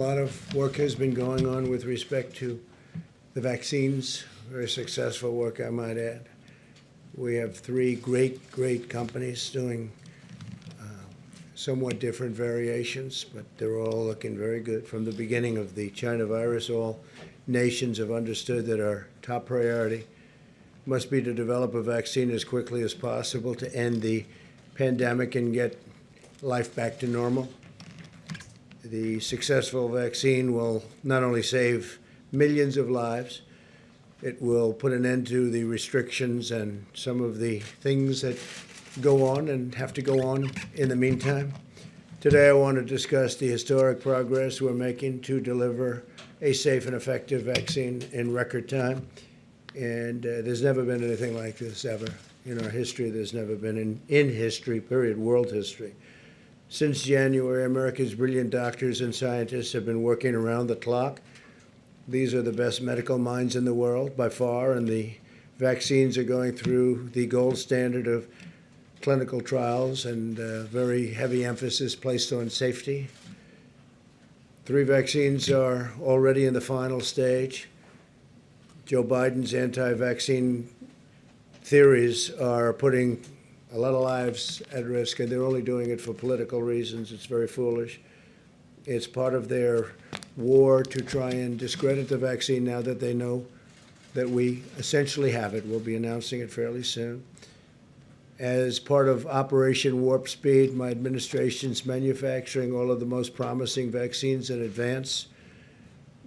A lot of work has been going on with respect to the vaccines, very successful work, I might add. We have three great companies doing somewhat different variations, but they're all looking very good. From the beginning of the China virus, all nations have understood that our top priority must be to develop a vaccine as quickly as possible to end the pandemic and get life back to normal. The successful vaccine will not only save millions of lives, it will put an end to the restrictions and some of the things that go on and have to go on in the meantime. Today I want to discuss the historic progress we're making to deliver a safe and effective vaccine in record time. And there's never been anything like this ever in our history. There's never been in history, period, world history. Since January, America's brilliant doctors and scientists have been working around the clock. These are the best medical minds in the world by far, and the vaccines are going through the gold standard of clinical trials and very heavy emphasis placed on safety. 3 vaccines are already in the final stage. Joe Biden's anti-vaccine theories are putting a lot of lives at risk, and they're only doing it for political reasons. It's very foolish. It's part of their war to try and discredit the vaccine now that they know that we essentially have it. We'll be announcing it fairly soon. As part of Operation Warp Speed, my administration's manufacturing all of the most promising vaccines in advance.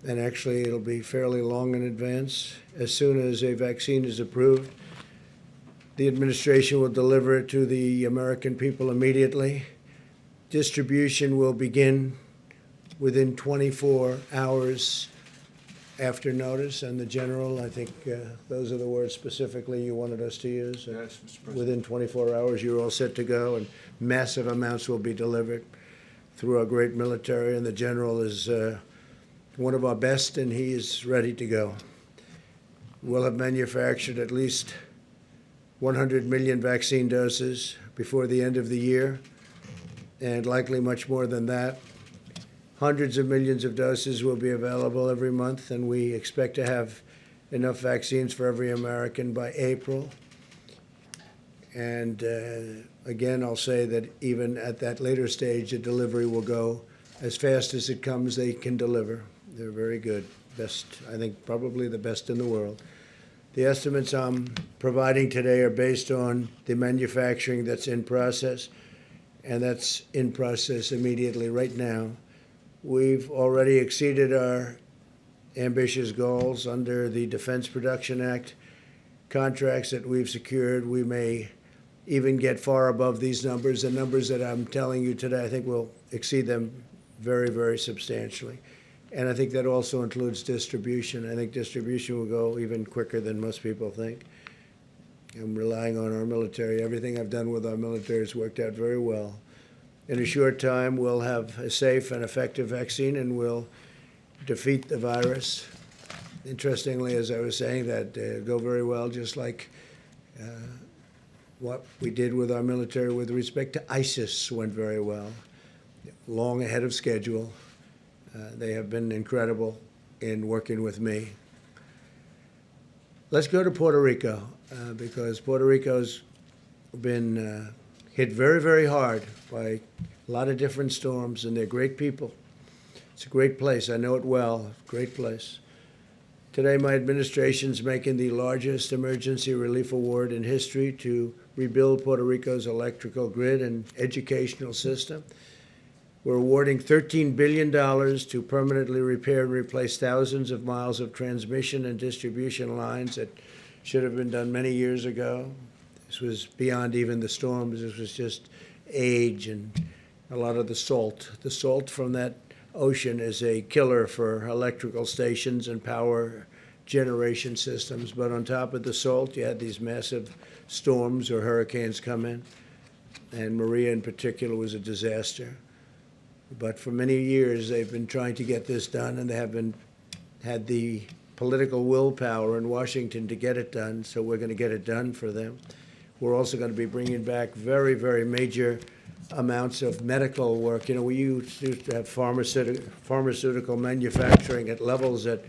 And actually, it'll be fairly long in advance. As soon as a vaccine is approved, the administration will deliver it to the American people immediately. Distribution will begin within 24 hours after notice, and the general, I think those are the words specifically you wanted us to use. Yes, Mr. President. Within 24 hours, you're all set to go, and massive amounts will be delivered through our great military, and the general is one of our best, and he is ready to go. We'll have manufactured at least 100 million vaccine doses before the end of the year, and likely much more than that. Hundreds of millions of doses will be available every month, and we expect to have enough vaccines for every American by April. And again, I'll say that even at that later stage, the delivery will go as fast as it comes. They can deliver. They're very good. Best, I think, probably the best in the world. The estimates I'm providing today are based on the manufacturing that's in process, and that's in process immediately right now. We've already exceeded our ambitious goals under the Defense Production Act contracts that we've secured. We may even get far above these numbers. The numbers that I'm telling you today, I think we'll exceed them very, very substantially. And I think that also includes distribution. I think distribution will go even quicker than most people think. I'm relying on our military. Everything I've done with our military has worked out very well. In a short time, we'll have a safe and effective vaccine, and we'll defeat the virus. Interestingly, as I was saying, that go very well, just like what we did with our military with respect to ISIS went very well, long ahead of schedule. They have been incredible in working with me. Let's go to Puerto Rico, because Puerto Rico's been hit very, very hard by a lot of different storms, and they're great people. It's a great place. I know it well. Great place. Today, my administration's making the largest emergency relief award in history to rebuild Puerto Rico's electrical grid and educational system. We're awarding $13 billion to permanently repair and replace thousands of miles of transmission and distribution lines that should have been done many years ago. This was beyond even the storms. This was just age and a lot of the salt. The salt from that ocean is a killer for electrical stations and power generation systems. But on top of the salt, you had these massive storms or hurricanes come in. And Maria in particular was a disaster. But for many years, they've been trying to get this done, and they have had the political willpower in Washington to get it done, so we're going to get it done for them. We're also going to be bringing back very, very major amounts of medical work. You know, we used to have pharmaceutical manufacturing at levels that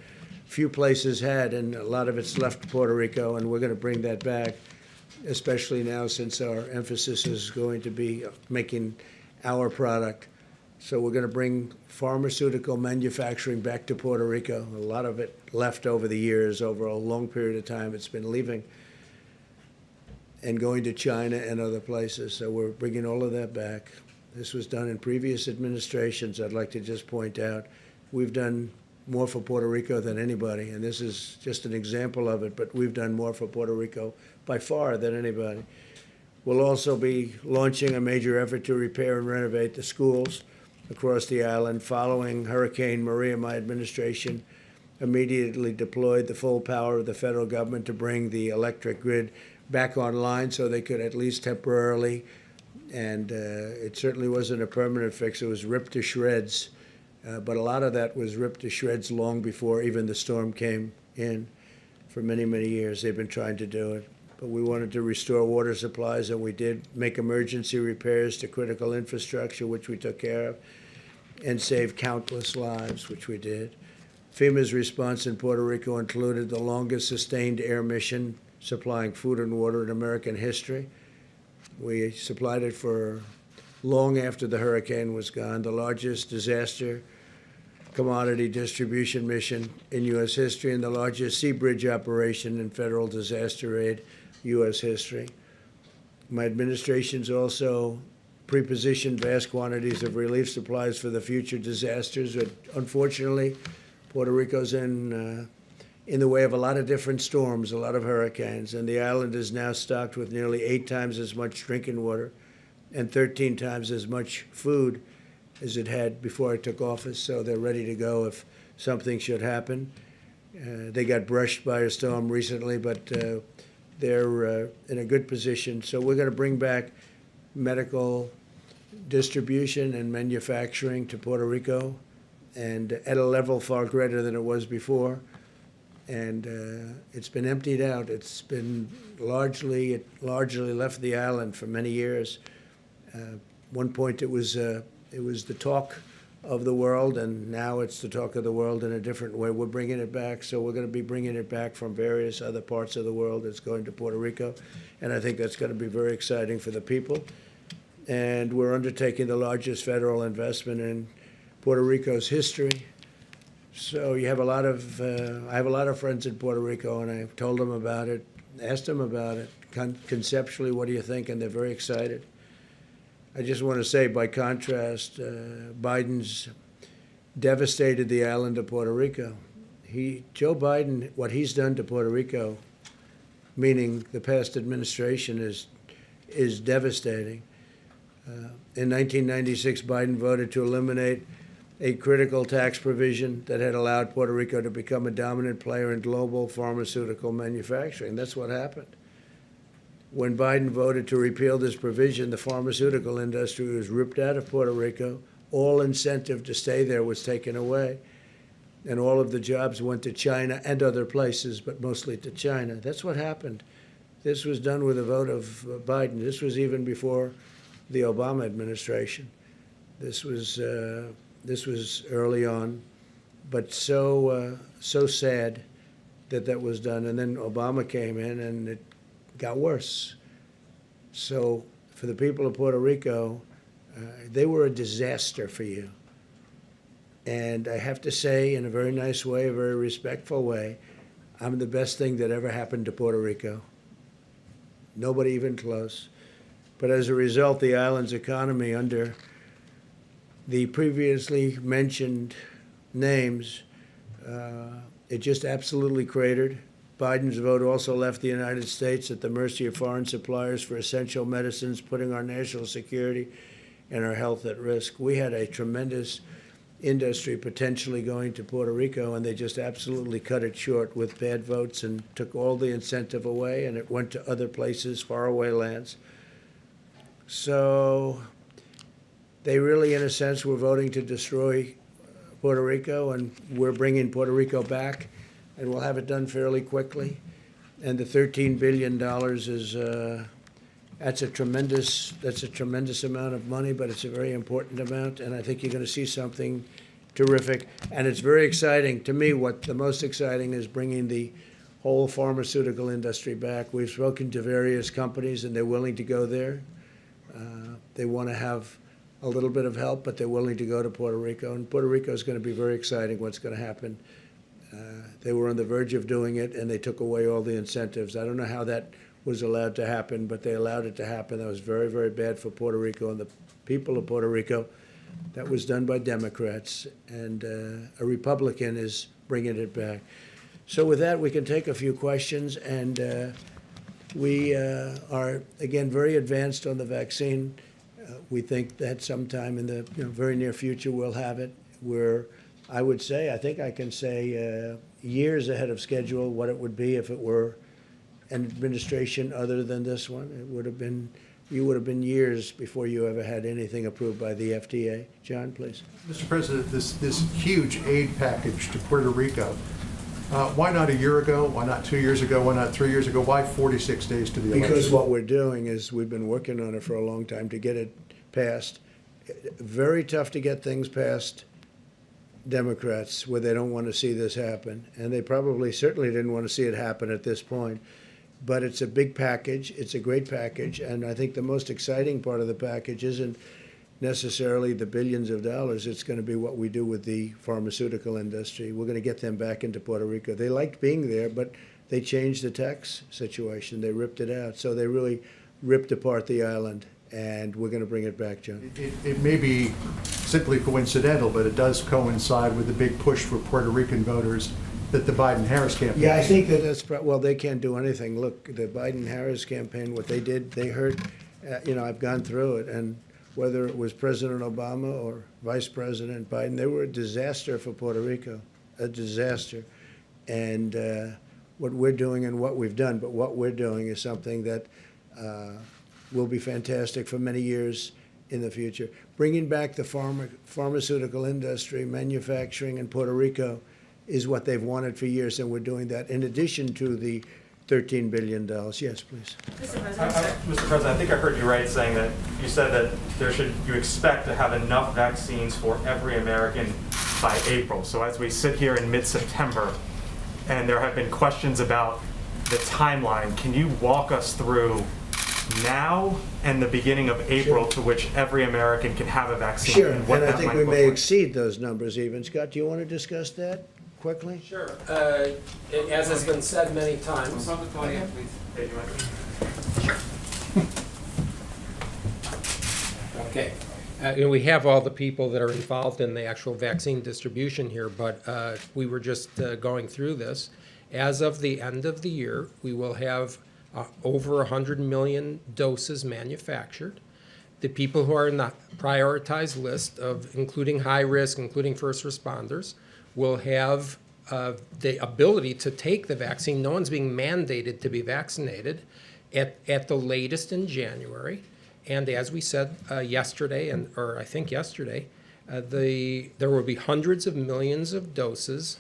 few places had, and a lot of it's left Puerto Rico, and we're going to bring that back, especially now since our emphasis is going to be making our product. So we're going to bring pharmaceutical manufacturing back to Puerto Rico. A lot of it left over the years, over a long period of time. It's been leaving and going to China and other places. So we're bringing all of that back. This was done in previous administrations. I'd like to just point out we've done more for Puerto Rico than anybody, and this is just an example of it, but we've done more for Puerto Rico by far than anybody. We'll also be launching a major effort to repair and renovate the schools across the island. Following Hurricane Maria, my administration immediately deployed the full power of the federal government to bring the electric grid back online so they could at least temporarily, and it certainly wasn't a permanent fix. It was ripped to shreds, but a lot of that was ripped to shreds long before even the storm came in. For many, many years they've been trying to do it. But we wanted to restore water supplies, and we did make emergency repairs to critical infrastructure, which we took care of, and save countless lives, which we did. FEMA's response in Puerto Rico included the longest sustained air mission supplying food and water in American history. We supplied it for long after the hurricane was gone, the largest disaster commodity distribution mission in U.S. history and the largest sea bridge operation in federal disaster aid U.S. history. My administration's also pre-positioned vast quantities of relief supplies for the future disasters. But unfortunately, Puerto Rico's in the way of a lot of different storms, a lot of hurricanes, and the island is now stocked with nearly 8 times as much drinking water and 13 times as much food as it had before I took office, so they're ready to go if something should happen. They got brushed by a storm recently, but they're in a good position. So we're going to bring back medical distribution and manufacturing to Puerto Rico, and at a level far greater than it was before. And it's been emptied out. It's been largely left the island for many years. One point it was the talk of the world, and now it's the talk of the world in a different way. We're bringing it back, so we're going to be bringing it back from various other parts of the world. It's going to Puerto Rico, and I think that's going to be very exciting for the people. And we're undertaking the largest federal investment in Puerto Rico's history. So you have a lot of, I have a lot of friends in Puerto Rico, and I've told them about it, asked them about it. Conceptually, what do you think? And they're very excited. I just want to say, by contrast, Biden's devastated the island of Puerto Rico. Joe Biden, what he's done to Puerto Rico, meaning the past administration, is devastating. In 1996, Biden voted to eliminate a critical tax provision that had allowed Puerto Rico to become a dominant player in global pharmaceutical manufacturing. That's what happened. When Biden voted to repeal this provision, the pharmaceutical industry was ripped out of Puerto Rico. All incentive to stay there was taken away. And all of the jobs went to China and other places, but mostly to China. That's what happened. This was done with a vote of Biden. This was even before the Obama administration. This was early on, but so sad that was done. And then Obama came in, and it got worse. So for the people of Puerto Rico, they were a disaster for you. And I have to say, in a very nice way, a very respectful way, I'm the best thing that ever happened to Puerto Rico. Nobody even close. But as a result, the island's economy, under the previously mentioned names, it just absolutely cratered. Biden's vote also left the United States at the mercy of foreign suppliers for essential medicines, putting our national security and our health at risk. We had a tremendous industry potentially going to Puerto Rico, and they just absolutely cut it short with bad votes and took all the incentive away, and it went to other places, faraway lands. So they really, in a sense, were voting to destroy Puerto Rico, and we're bringing Puerto Rico back, and we'll have it done fairly quickly. And the $13 billion That's a tremendous amount of money, but it's a very important amount, and I think you're going to see something terrific. And it's very exciting. To me, what the most exciting is bringing the whole pharmaceutical industry back. We've spoken to various companies, and they're willing to go there. They want to have a little bit of help, but they're willing to go to Puerto Rico. And Puerto Rico is going to be very exciting what's going to happen. They were on the verge of doing it, and they took away all the incentives. I don't know how that was allowed to happen, but they allowed it to happen. That was very, very bad for Puerto Rico and the people of Puerto Rico. That was done by Democrats, and a Republican is bringing it back. So with that, we can take a few questions, and we are, again, very advanced on the vaccine. We think that sometime in the very near future we'll have it. We're, I would say, I think I can say years ahead of schedule what it would be if it were an administration other than this one. It would have been, you would have been years before you ever had anything approved by the FDA. John, please. Mr. President, this huge aid package to Puerto Rico, why not a year ago? Why not 2 years ago? Why not 3 years ago? Why 46 days to the election? Because what we're doing is we've been working on it for a long time to get it passed. Very tough to get things past Democrats where they don't want to see this happen. And they probably certainly didn't want to see it happen at this point. But it's a big package. It's a great package. And I think the most exciting part of the package isn't necessarily the billions of dollars. It's going to be what we do with the pharmaceutical industry. We're going to get them back into Puerto Rico. They liked being there, but they changed the tax situation. They ripped it out. So they really ripped apart the island. And we're going to bring it back, John. It may be simply coincidental, but it does coincide with the big push for Puerto Rican voters that the Biden-Harris campaign. Yeah, I think that that's, well, they can't do anything. Look, the Biden-Harris campaign, what they did, they hurt, I've gone through it, and whether it was President Obama or Vice President Biden, they were a disaster for Puerto Rico, a disaster. And what we're doing and what we've done, but what we're doing is something that will be fantastic for many years in the future. Bringing back the pharmaceutical industry, manufacturing in Puerto Rico is what they've wanted for years, and we're doing that in addition to the $13 billion. Yes, please. Mr. President, I think I heard you right saying that you said that you expect to have enough vaccines for every American by April. So as we sit here in mid-September, and there have been questions about the timeline, can you walk us through now and the beginning of April to which every American can have a vaccine? Sure, and what and I that think might we look may like? exceed those numbers even. Scott, do you want to discuss that quickly? Sure. As has been said many times. From the podium, please. Hey, do you mind? Okay. We have all the people that are involved in the actual vaccine distribution here, but we were just going through this. As of the end of the year, we will have over 100 million doses manufactured. The people who are in the prioritized list of including high risk, including first responders, will have the ability to take the vaccine. No one's being mandated to be vaccinated at the latest in January. And as we said yesterday, or I think yesterday, there will be hundreds of millions of doses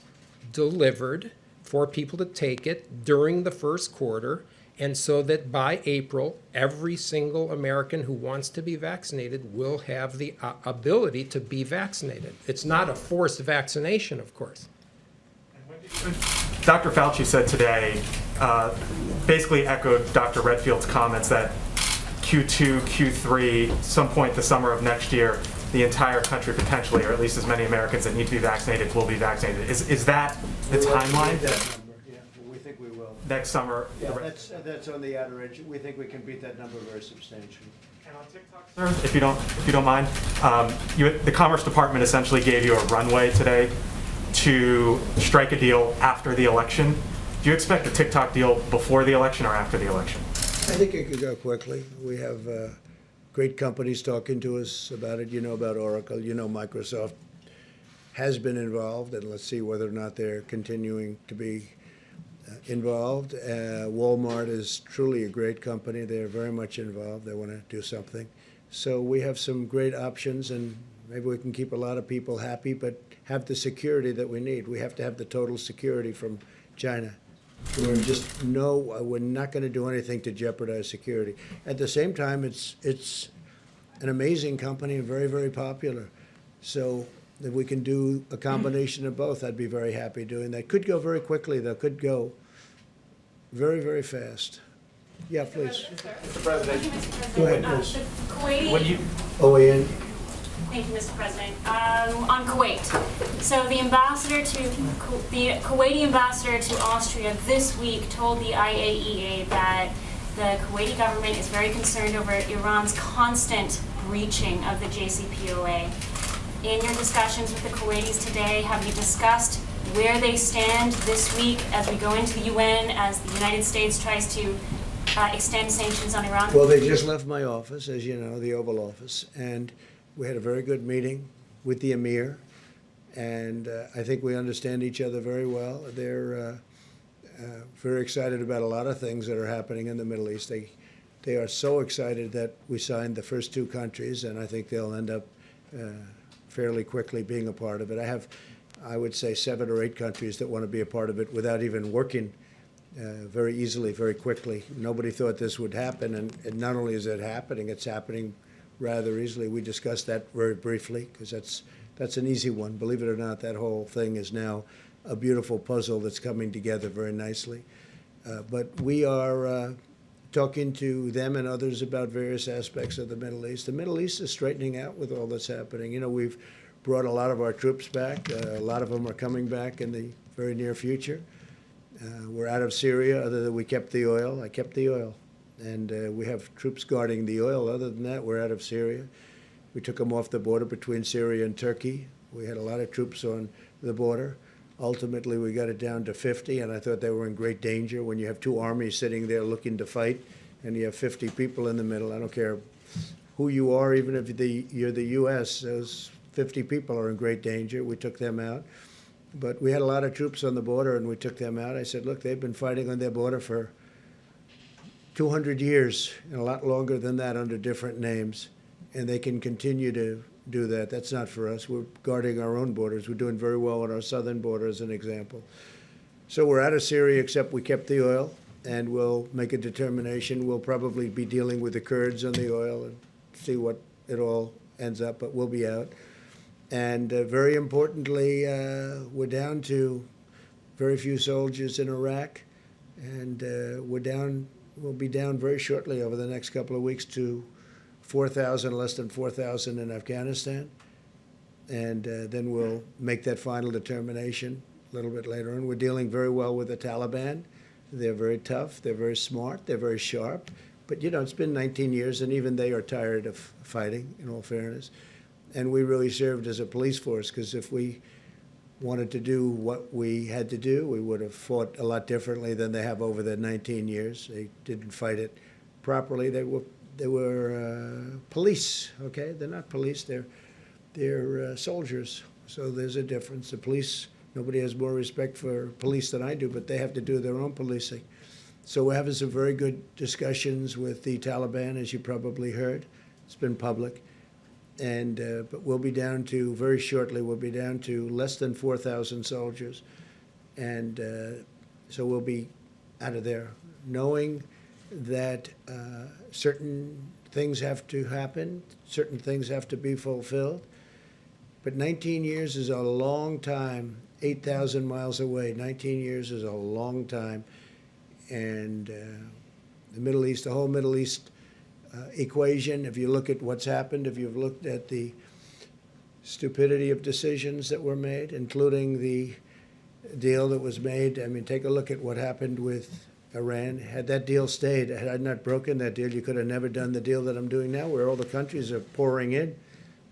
delivered for people to take it during the first quarter. And so that by April, every single American who wants to be vaccinated will have the ability to be vaccinated. It's not a forced vaccination, of course. Dr. Fauci said today, basically echoed Dr. Redfield's comments that Q2, Q3, some point the summer of next year, the entire country potentially, or at least as many Americans that need to be vaccinated, will be vaccinated. Is that the timeline? We think we will. Next summer? Yeah, that's on the outer edge. We think we can beat that number very substantially. And on TikTok, sir, if you don't mind, the Commerce Department essentially gave you a runway today to strike a deal after the election. Do you expect a TikTok deal before the election or after the election? I think it could go quickly. We have great companies talking to us about it. You know about Oracle. You know Microsoft has been involved, and let's see whether or not they're continuing to be involved. Walmart is truly a great company. They're very much involved. They want to do something. So we have some great options, and maybe we can keep a lot of people happy, but have the security that we need. We have to have the total security from China. We're not going to do anything to jeopardize security. At the same time, it's an amazing company and very, very popular. So if we can do a combination of both, I'd be very happy doing that. Could go very quickly, though. Could go very, very fast. Yeah, please. Mr. President, Thank you, Mr. President. Go ahead, please. The Kuwaiti. when you, OAN. Thank you, Mr. President. On Kuwait. So the Kuwaiti ambassador to Austria this week told the IAEA that the Kuwaiti government is very concerned over Iran's constant breaching of the JCPOA. In your discussions with the Kuwaitis today, have you discussed where they stand this week as we go into the UN, as the United States tries to extend sanctions on Iran? Well, they just left my office, as you know, the Oval Office, and we had a very good meeting with the Emir, and I think we understand each other very well. They're very excited about a lot of things that are happening in the Middle East. They are so excited that we signed the first two countries, and I think they'll end up fairly quickly being a part of it. I would say 7 or 8 countries that want to be a part of it without even working very easily, very quickly. Nobody thought this would happen, and not only is it happening, it's happening rather easily. We discussed that very briefly because that's an easy one. Believe it or not, that whole thing is now a beautiful puzzle that's coming together very nicely. But we are talking to them and others about various aspects of the Middle East. The Middle East is straightening out with all that's happening. You know, we've brought a lot of our troops back. A lot of them are coming back in the very near future. We're out of Syria, other than we kept the oil. I kept the oil. And we have troops guarding the oil. Other than that, we're out of Syria. We took them off the border between Syria and Turkey. We had a lot of troops on the border. Ultimately, we got it down to 50, and I thought they were in great danger when you have 2 armies sitting there looking to fight, and you have 50 people in the middle. I don't care who you are, even if you're the U.S., those 50 people are in great danger. We took them out. But we had a lot of troops on the border, and we took them out. I said, look, they've been fighting on their border for 200 years, and a lot longer than that under different names, and they can continue to do that. That's not for us. We're guarding our own borders. We're doing very well on our southern border, as an example. So we're out of Syria, except we kept the oil, and we'll make a determination. We'll probably be dealing with the Kurds on the oil and see what it all ends up, but we'll be out. And very importantly, we're down to very few soldiers in Iraq, and we'll be down very shortly over the next couple of weeks to 4,000, less than 4,000 in Afghanistan. And then we'll make that final determination a little bit later on. We're dealing very well with the Taliban. They're very tough, they're very smart, they're very sharp. But, you know, it's been 19 years, and even they are tired of fighting, in all fairness. And we really served as a police force, because if we wanted to do what we had to do, we would have fought a lot differently than they have over the 19 years. They didn't fight it properly. They were police, okay? They're not police, they're soldiers. So there's a difference. The police, nobody has more respect for police than I do, but they have to do their own policing. So we're having some very good discussions with the Taliban, as you probably heard. It's been public. And but we'll be down to, very shortly, we'll be down to less than 4,000 soldiers. And so we'll be out of there, knowing that certain things have to happen, certain things have to be fulfilled. But 19 years is a long time, 8,000 miles away. 19 years is a long time. And the Middle East, the whole Middle East equation, if you look at what's happened, if you've looked at the stupidity of decisions that were made, including the deal that was made, I mean, take a look at what happened with Iran. Had that deal stayed, had I not broken that deal, you could have never done the deal that I'm doing now, where all the countries are pouring in.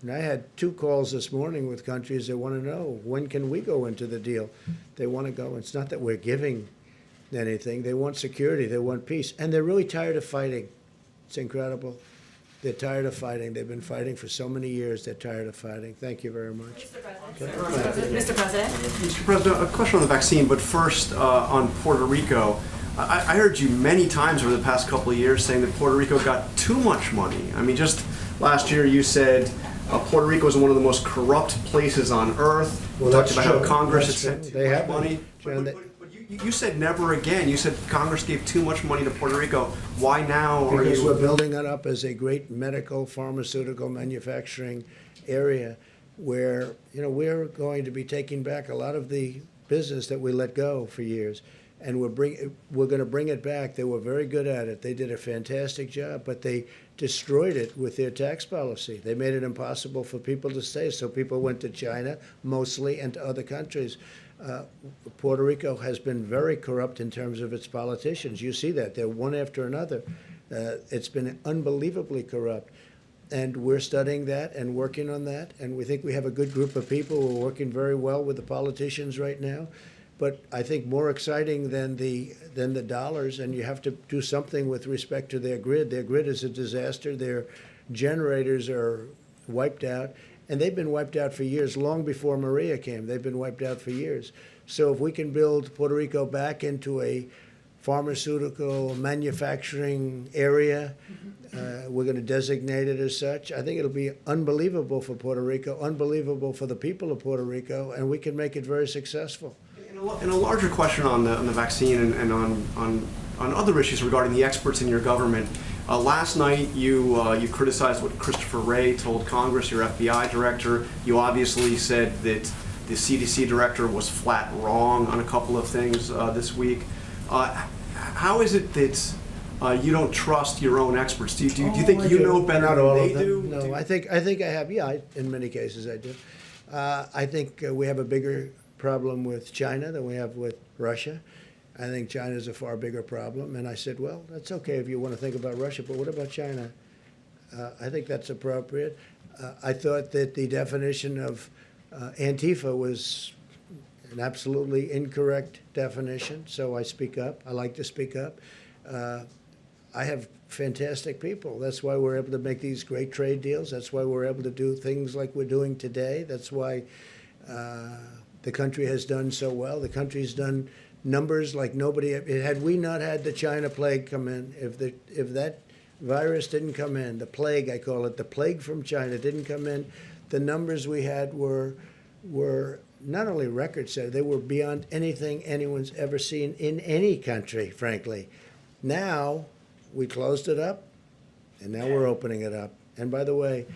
And I had 2 calls this morning with countries that want to know, when can we go into the deal? They want to go. It's not that we're giving anything. They want security. They want peace. And they're really tired of fighting. It's incredible. They're tired of fighting. They've been fighting for so many years. They're tired of fighting. Thank you very much. Mr. President. Mr. President, a question on the vaccine, but first on Puerto Rico. I heard you many times over the past couple of years saying that Puerto Rico got too much money. I mean, just last year you said Puerto Rico is one of the most corrupt places on earth. Well, Talked that's about how true. Congress That's had sent true. too They much have been. money. John, But you You said never again. You said Congress gave too much money to Puerto Rico. Why now are Because we're you? building it up as a great medical, pharmaceutical, manufacturing area where, we're going to be taking back a lot of the business that we let go for years. And we're going to bring it back. They were very good at it. They did a fantastic job, but they destroyed it with their tax policy. They made it impossible for people to stay, so people went to China mostly and to other countries. Puerto Rico has been very corrupt in terms of its politicians. You see that. They're one after another. It's been unbelievably corrupt. And we're studying that and working on that. And we think we have a good group of people. We're working very well with the politicians right now. But I think more exciting than the dollars, and you have to do something with respect to their grid. Their grid is a disaster. Their generators are wiped out. And they've been wiped out for years, long before Maria came. They've been wiped out for years. So if we can build Puerto Rico back into a pharmaceutical manufacturing area, we're going to designate it as such. I think it'll be unbelievable for Puerto Rico, unbelievable for the people of Puerto Rico, and we can make it very successful. In a larger question on the vaccine and on other issues regarding the experts in your government, last night you criticized what Christopher Wray told Congress, your FBI director. You obviously said that the CDC director was flat wrong on a couple of things this week. How is it that you don't trust your own experts? Do you think you know better Not than all they of them. do? No, I think I have. Yeah, in many cases I do. I think we have a bigger problem with China than we have with Russia. I think China is a far bigger problem. And I said, well, that's okay if you want to think about Russia, but what about China? I think that's appropriate. I thought that the definition of Antifa was an absolutely incorrect definition, so I speak up. I like to speak up. I have fantastic people. That's why we're able to make these great trade deals. That's why we're able to do things like we're doing today. That's why the country has done so well. The country's done numbers like nobody. Had we not had the China plague come in, if that virus didn't come in, the plague, I call it, the plague from China didn't come in, the numbers we had were not only record-setting, they were beyond anything anyone's ever seen in any country, frankly. Now, we closed it up, and now we're opening it up. And by the way,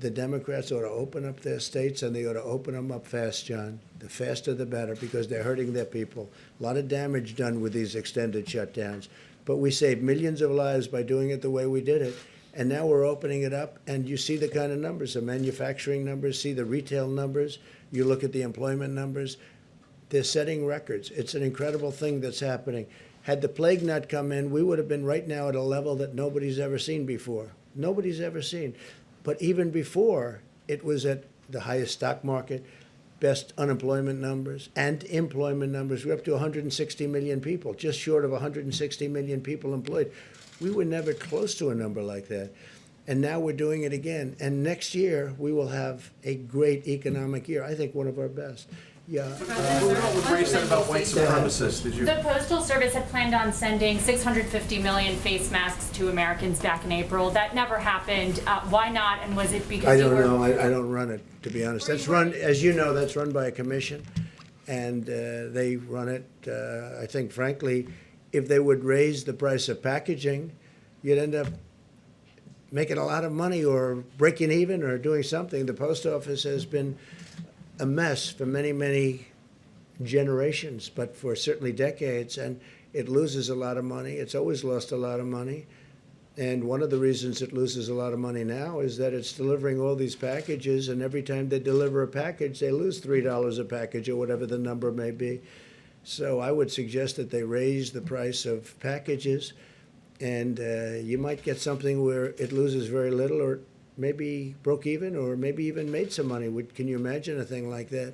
the Democrats ought to open up their states, and they ought to open them up fast, John. The faster the better, because they're hurting their people. A lot of damage done with these extended shutdowns. But we saved millions of lives by doing it the way we did it. And now we're opening it up, and you see the kind of numbers, the manufacturing numbers, see the retail numbers, you look at the employment numbers. They're setting records. It's an incredible thing that's happening. Had the plague not come in, we would have been right now at a level that nobody's ever seen before. Nobody's ever seen. But even before, it was at the highest stock market, best unemployment numbers, and employment numbers. We're up to 160 million people, just short of 160 million people employed. We were never close to a number like that. And now we're doing it again. And next year, we will have a great economic year. I think one of our best. Yeah. What Ray said about white supremacists, did you? The Postal Service had planned on sending 650 million face masks to Americans back in April. That never happened. Why not? And was it because I you don't were... know. I don't run it, to be honest. That's run, as you know, that's run by a commission, and they run it. I think, frankly, if they would raise the price of packaging, you'd end up making a lot of money or breaking even or doing something. The post office has been a mess for many, many generations, but for certainly decades, and it loses a lot of money. It's always lost a lot of money. And one of the reasons it loses a lot of money now is that it's delivering all these packages, and every time they deliver a package, they lose $3 a package or whatever the number may be. So I would suggest that they raise the price of packages, and you might get something where it loses very little, or maybe broke even, or maybe even made some money. Can you imagine a thing like that?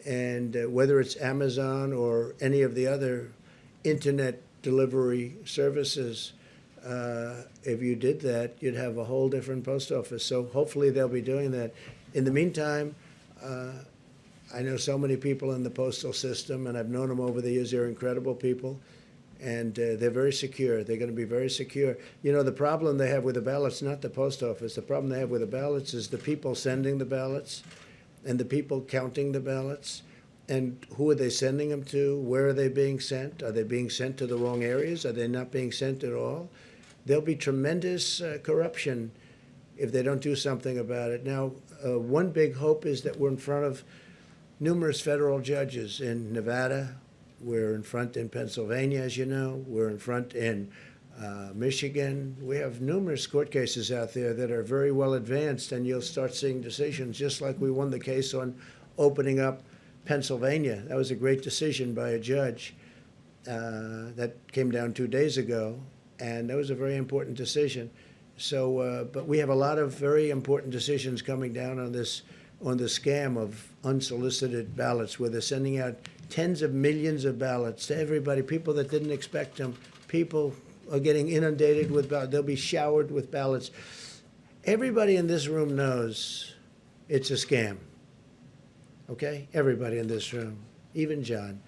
And whether it's Amazon or any of the other internet delivery services, if you did that, you'd have a whole different post office. So hopefully they'll be doing that. In the meantime, I know so many people in the postal system, and I've known them over the years. They're incredible people. And they're very secure. They're going to be very secure. You know, the problem they have with the ballots, not the post office, the problem they have with the ballots is the people sending the ballots and the people counting the ballots. And who are they sending them to? Where are they being sent? Are they being sent to the wrong areas? Are they not being sent at all? There'll be tremendous corruption if they don't do something about it. Now, one big hope is that we're in front of numerous federal judges in Nevada. We're in front in Pennsylvania, as you know. We're in front in Michigan. We have numerous court cases out there that are very well advanced, and you'll start seeing decisions, just like we won the case on opening up Pennsylvania. That was a great decision by a judge that came down 2 days ago, and that was a very important decision. So, but we have a lot of very important decisions coming down on this, on the scam of unsolicited ballots, where they're sending out tens of millions of ballots to everybody, people that didn't expect them. People are getting inundated with ballots. They'll be showered with ballots. Everybody in this room knows it's a scam. Okay? Everybody in this room, even John.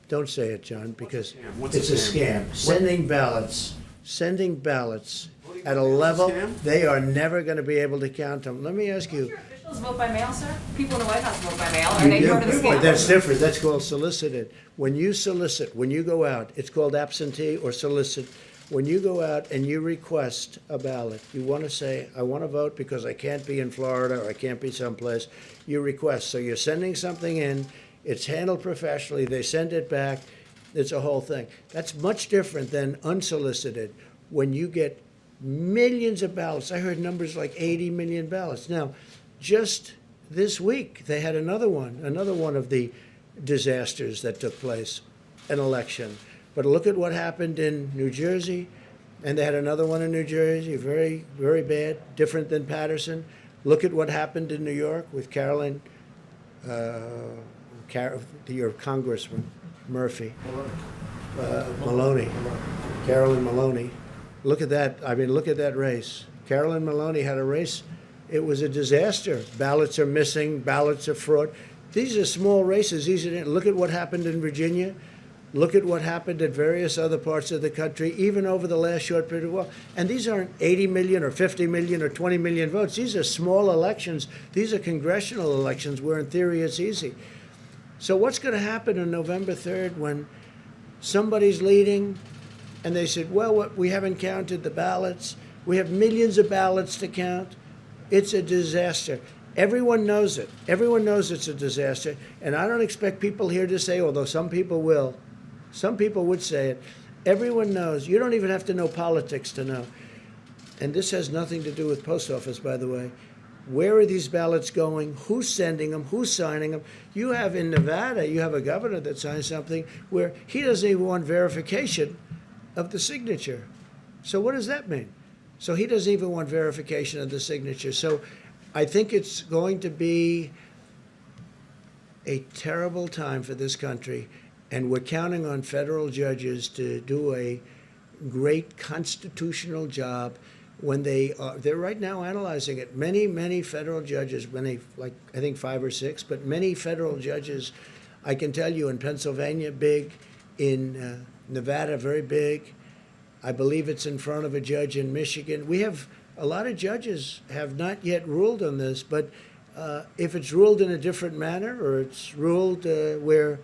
Don't say it, John, because What's a it's a scam? scam. Sending ballots at a level, Scam? they are never going to be able to count them. Let me ask you. Your officials vote by mail, sir? People in the White House vote by mail. Are they part of the But scam? that's different. That's called solicited. When you solicit, when you go out, it's called absentee or solicit. When you go out and you request a ballot, you want to say, I want to vote because I can't be in Florida or I can't be someplace. You request. So you're sending something in. It's handled professionally. They send it back. It's a whole thing. That's much different than unsolicited. When you get millions of ballots, I heard numbers like 80 million ballots. Now, just this week, they had another one of the disasters that took place, an election. But look at what happened in New Jersey, and they had another one in New Jersey, very, very bad, different than Patterson. Look at what happened in New York with Carolyn, your Congressman, Murphy, Maloney, Carolyn Maloney. Look at that. I mean, look at that race. Carolyn Maloney had a race. It was a disaster. Ballots are missing. Ballots are fraud. These are small races. Look at what happened in Virginia. Look at what happened at various other parts of the country, even over the last short period of while. And these aren't 80 million or 50 million or 20 million votes. These are small elections. These are congressional elections where, in theory, it's easy. So what's going to happen on November 3rd when somebody's leading and they said, well, we haven't counted the ballots. We have millions of ballots to count. It's a disaster. Everyone knows it. Everyone knows it's a disaster. And I don't expect people here to say, although some people will, some people would say it. Everyone knows. You don't even have to know politics to know. And this has nothing to do with post office, by the way. Where are these ballots going? Who's sending them? Who's signing them? You have in Nevada, you have a governor that signed something where he doesn't even want verification of the signature. So what does that mean? So he doesn't even want verification of the signature. So I think it's going to be a terrible time for this country, and we're counting on federal judges to do a great constitutional job when they're right now analyzing it. Many federal judges, like I think 5 or 6, but many federal judges, I can tell you in Pennsylvania, big, in Nevada, very big. I believe it's in front of a judge in Michigan. We have a lot of judges have not yet ruled on this, but if it's ruled in a different manner, or it's ruled where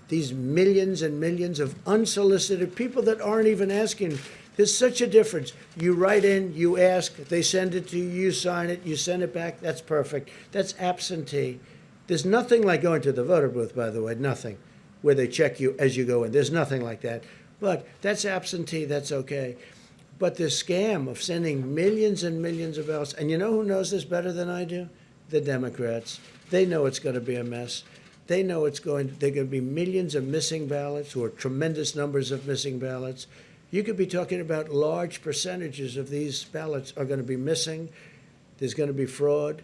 these millions and millions of unsolicited people that aren't even asking, there's such a difference. You write in, you ask, they send it to you, you sign it, you send it back, that's perfect. That's absentee. There's nothing like going to the voter booth, by the way, nothing, where they check you as you go in. There's nothing like that. But that's absentee, that's okay. But this scam of sending millions and millions of ballots, and you know who knows this better than I do? The Democrats. They know it's going to be a mess. They know they're going to be millions of missing ballots or tremendous numbers of missing ballots. You could be talking about large percentages of these ballots are going to be missing. There's going to be fraud.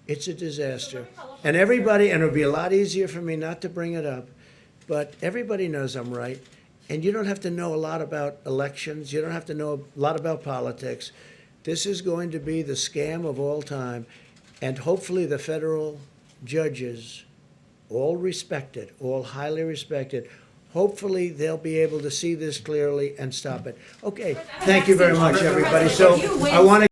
It's a disaster. And everybody, and it'll be a lot easier for me not to bring it up, but everybody knows I'm right. And you don't have to know a lot about elections. You don't have to know a lot about politics. This is going to be the scam of all time. And hopefully the federal judges, all respected, all highly respected, hopefully they'll be able to see this clearly and stop it. Okay, thank you very much, everybody. So I want to